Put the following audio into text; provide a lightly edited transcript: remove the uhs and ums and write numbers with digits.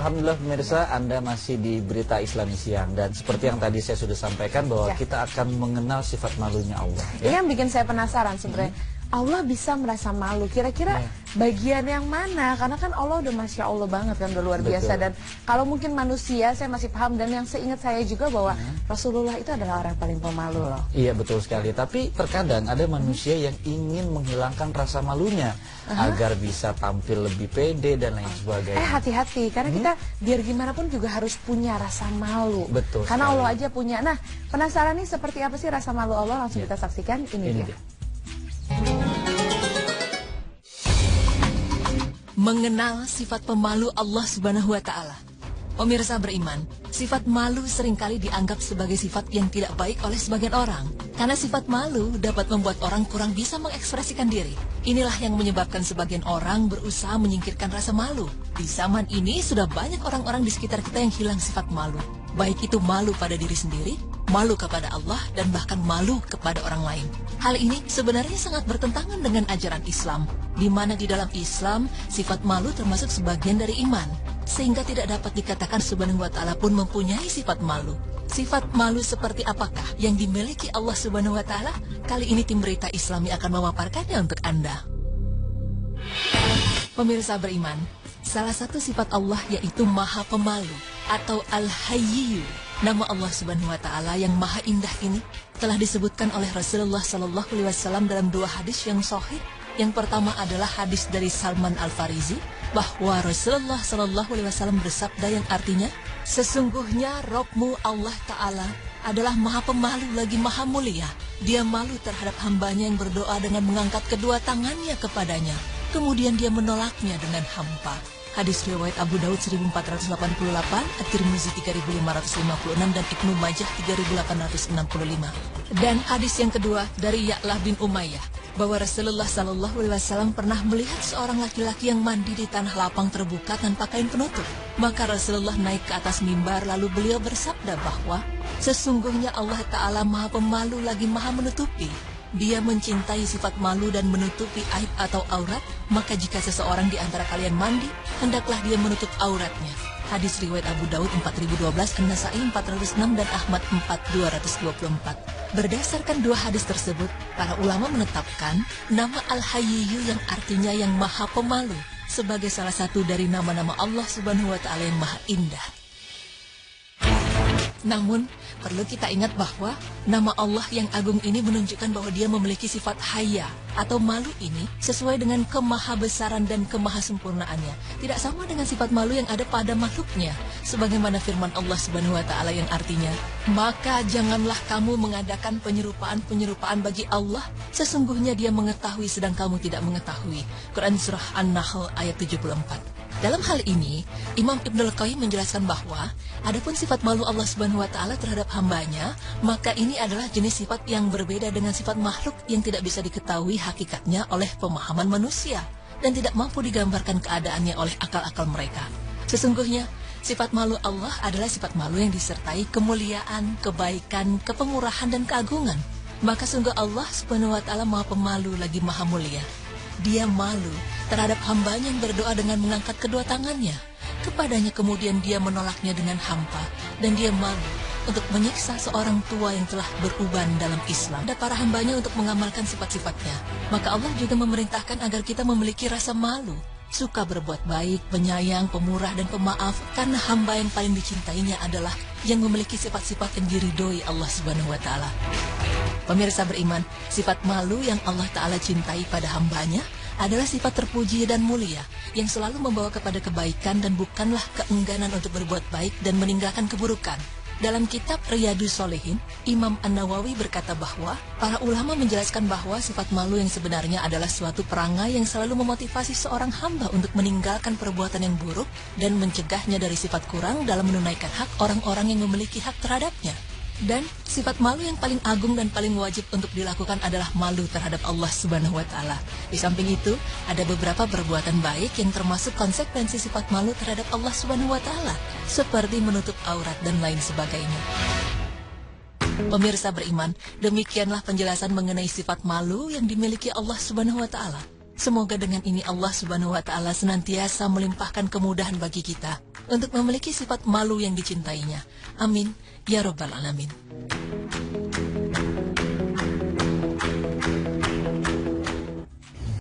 Alhamdulillah pemirsa, Anda masih di Berita Islami Siang. Dan seperti yang tadi saya sudah sampaikan bahwa kita akan mengenal sifat malunya Allah. Ini yang bikin saya penasaran sebenarnya. Allah bisa merasa malu. Kira-kira bagian yang mana? Karena kan Allah udah Masya Allah banget kan, udah luar biasa. Dan kalau mungkin manusia, saya masih paham. Dan yang seingat saya juga bahwa Rasulullah itu adalah orang paling pemalu loh. Iya betul sekali. Tapi terkadang ada manusia yang ingin menghilangkan rasa malunya agar bisa tampil lebih pede dan lain sebagainya. Hati-hati, karena kita biar gimana pun juga harus punya rasa malu. Betul karena sekali. Allah aja punya. Nah, penasaran nih seperti apa sih rasa malu Allah? Langsung kita saksikan. Ini dia. Mengenal sifat pemalu Allah Subhanahu wa Ta'ala. Pemirsa beriman, sifat malu seringkali dianggap sebagai sifat yang tidak baik oleh sebagian orang. Karena sifat malu dapat membuat orang kurang bisa mengekspresikan diri. Inilah yang menyebabkan sebagian orang berusaha menyingkirkan rasa malu. Di zaman ini sudah banyak orang-orang di sekitar kita yang hilang sifat malu. Baik itu malu pada diri sendiri, malu kepada Allah, dan bahkan malu kepada orang lain. Hal ini sebenarnya sangat bertentangan dengan ajaran Islam, di mana di dalam Islam sifat malu termasuk sebagian dari iman, sehingga tidak dapat dikatakan Subhanahu wa Ta'ala pun mempunyai sifat malu. Sifat malu seperti apakah yang dimiliki Allah Subhanahu wa Ta'ala? Kali ini tim Berita Islami akan memaparkannya untuk Anda. Pemirsa beriman, salah satu sifat Allah yaitu Maha Pemalu atau Al-Hayyu. Nama Allah Subhanahu wa Ta'ala yang maha indah ini telah disebutkan oleh Rasulullah Sallallahu Alaihi Wasallam dalam dua hadis yang sahih. Yang pertama adalah hadis dari Salman Al-Farisi bahwa Rasulullah Sallallahu Alaihi Wasallam bersabda yang artinya, sesungguhnya Rabbmu Allah Ta'ala adalah maha pemalu lagi maha mulia. Dia malu terhadap hambanya yang berdoa dengan mengangkat kedua tangannya kepadanya, kemudian dia menolaknya dengan hampa. Hadis riwayat Abu Daud 1488, At-Tirmizi 3556, dan Ibnu Majah 3865. Dan hadis yang kedua dari Ya'lah bin Umayyah, bahwa Rasulullah Sallallahu Alaihi Wasallam pernah melihat seorang laki-laki yang mandi di tanah lapang terbuka tanpa kain penutup. Maka Rasulullah naik ke atas mimbar lalu beliau bersabda bahwa sesungguhnya Allah Ta'ala maha pemalu lagi maha menutupi. Dia mencintai sifat malu dan menutupi aib atau aurat, maka jika seseorang di antara kalian mandi, hendaklah dia menutup auratnya. Hadis riwayat Abu Daud 4012, An-Nasai 406, dan Ahmad 4224. Berdasarkan dua hadis tersebut, para ulama menetapkan nama Al-Hayyu yang artinya yang maha pemalu sebagai salah satu dari nama-nama Allah Subhanahu wa Ta'ala yang maha indah. Namun, perlu kita ingat bahwa nama Allah yang agung ini menunjukkan bahwa dia memiliki sifat haya atau malu ini sesuai dengan kemahabesaran dan kemahasempurnaannya. Tidak sama dengan sifat malu yang ada pada makhluknya. Sebagaimana firman Allah Subhanahu wa Ta'ala yang artinya, maka janganlah kamu mengadakan penyerupaan bagi Allah, sesungguhnya dia mengetahui sedang kamu tidak mengetahui. Quran Surah An-Nahl ayat 74. Dalam hal ini, Imam Ibnul Qayyim menjelaskan bahwa adapun sifat malu Allah Subhanahu wa Ta'ala terhadap hambanya, maka ini adalah jenis sifat yang berbeda dengan sifat makhluk yang tidak bisa diketahui hakikatnya oleh pemahaman manusia dan tidak mampu digambarkan keadaannya oleh akal-akal mereka. Sesungguhnya, sifat malu Allah adalah sifat malu yang disertai kemuliaan, kebaikan, kepemurahan, dan keagungan. Maka sungguh Allah Subhanahu wa Ta'ala maha pemalu lagi maha mulia. Dia malu terhadap hambanya yang berdoa dengan mengangkat kedua tangannya kepadanya, kemudian dia menolaknya dengan hampa, dan dia malu untuk menyiksa seorang tua yang telah beruban dalam Islam dan para hambanya untuk mengamalkan sifat-sifatnya. Maka Allah juga memerintahkan agar kita memiliki rasa malu, suka berbuat baik, penyayang, pemurah, dan pemaaf, karena hamba yang paling dicintainya adalah yang memiliki sifat-sifat yang diridhoi Allah Subhanahu wa Ta'ala. Pemirsa beriman, sifat malu yang Allah Ta'ala cintai pada hambanya adalah sifat terpuji dan mulia yang selalu membawa kepada kebaikan dan bukanlah keengganan untuk berbuat baik dan meninggalkan keburukan. Dalam kitab Riyadhus Shalihin, Imam An-Nawawi berkata bahwa para ulama menjelaskan bahwa sifat malu yang sebenarnya adalah suatu perangai yang selalu memotivasi seorang hamba untuk meninggalkan perbuatan yang buruk dan mencegahnya dari sifat kurang dalam menunaikan hak orang-orang yang memiliki hak terhadapnya. Dan sifat malu yang paling agung dan paling wajib untuk dilakukan adalah malu terhadap Allah Subhanahu wa Ta'ala. Di samping itu, ada beberapa perbuatan baik yang termasuk konsekuensi sifat malu terhadap Allah Subhanahu wa Ta'ala, seperti menutup aurat dan lain sebagainya. Pemirsa beriman, demikianlah penjelasan mengenai sifat malu yang dimiliki Allah Subhanahu wa Ta'ala. Semoga dengan ini Allah Subhanahu wa taala senantiasa melimpahkan kemudahan bagi kita untuk memiliki sifat malu yang dicintainya. Amin ya rabbal alamin.